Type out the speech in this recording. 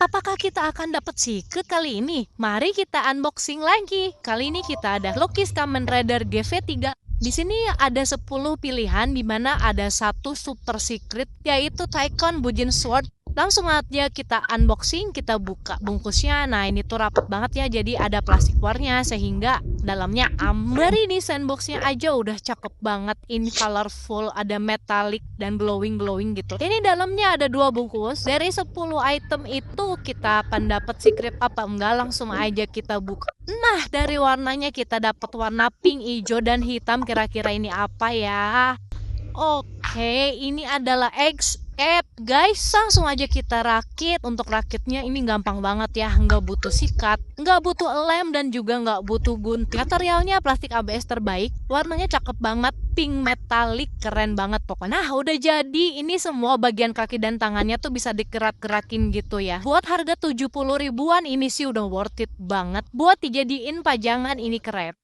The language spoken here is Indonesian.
Apakah kita akan dapat secret kali ini? Mari kita unboxing lagi. Kali ini kita ada Lokis Kamen Rider GV3. Di sini ada 10 pilihan di mana ada satu super secret yaitu Taikon Bujin Sword. Langsung aja kita unboxing, kita buka bungkusnya. Nah, ini tuh rapat banget ya, jadi ada plastik luarnya sehingga dalamnya amber. Ini sandboxnya aja udah cakep banget, in colorful, ada metallic dan glowing gitu. Ini dalamnya ada 2 bungkus. Dari 10 item itu kita akan dapat secret apa enggak, langsung aja kita buka. Nah, dari warnanya kita dapat warna pink, hijau, dan hitam. Kira-kira ini apa ya? Oke, ini adalah XF guys, langsung aja kita rakit. Untuk rakitnya ini gampang banget ya, nggak butuh sikat, nggak butuh lem, dan juga nggak butuh gunting. Materialnya plastik ABS terbaik, warnanya cakep banget, pink metallic, keren banget pokoknya. Nah, udah jadi, ini semua bagian kaki dan tangannya tuh bisa digerak-gerakin gitu ya. Buat harga 70 ribuan ini sih udah worth it banget. Buat dijadiin pajangan ini keren.